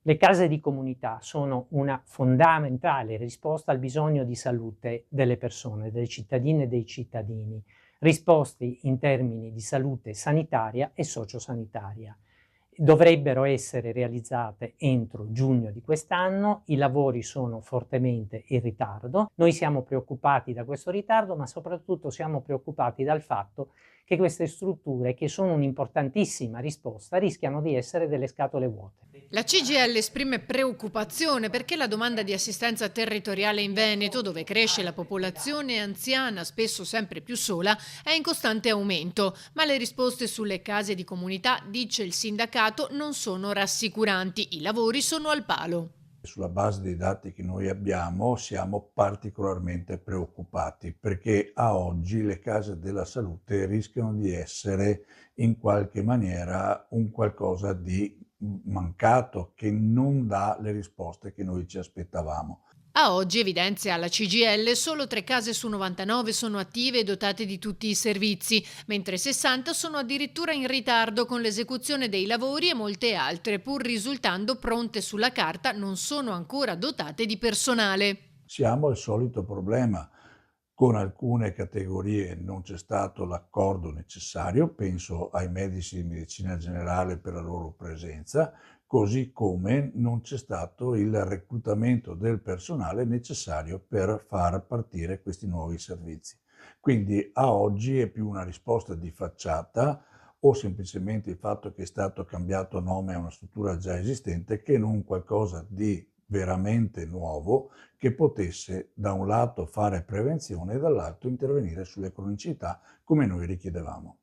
Le case di comunità sono una fondamentale risposta al bisogno di salute delle persone, delle cittadine e dei cittadini, risposti in termini di salute sanitaria e sociosanitaria. Dovrebbero essere realizzate entro giugno di quest'anno, i lavori sono fortemente in ritardo. Noi siamo preoccupati da questo ritardo, ma soprattutto siamo preoccupati dal fatto che queste strutture, che sono un'importantissima risposta, rischiano di essere delle scatole vuote. La CGIL esprime preoccupazione perché la domanda di assistenza territoriale in Veneto, dove cresce la popolazione anziana, spesso sempre più sola, è in costante aumento, ma le risposte sulle case di comunità, dice il sindacato, non sono rassicuranti. I lavori sono al palo. Sulla base dei dati che noi abbiamo siamo particolarmente preoccupati perché a oggi le case della salute rischiano di essere in qualche maniera un qualcosa di mancato, che non dà le risposte che noi ci aspettavamo. A oggi, evidenzia la CGIL, solo 3 case su 99 sono attive e dotate di tutti i servizi, mentre 60 sono addirittura in ritardo con l'esecuzione dei lavori e molte altre, pur risultando pronte sulla carta, non sono ancora dotate di personale. Siamo al solito problema. Con alcune categorie non c'è stato l'accordo necessario, penso ai medici di medicina generale per la loro presenza, così come non c'è stato il reclutamento del personale necessario per far partire questi nuovi servizi. Quindi a oggi è più una risposta di facciata o semplicemente il fatto che è stato cambiato nome a una struttura già esistente che non qualcosa di veramente nuovo che potesse da un lato fare prevenzione e dall'altro intervenire sulle cronicità come noi richiedevamo.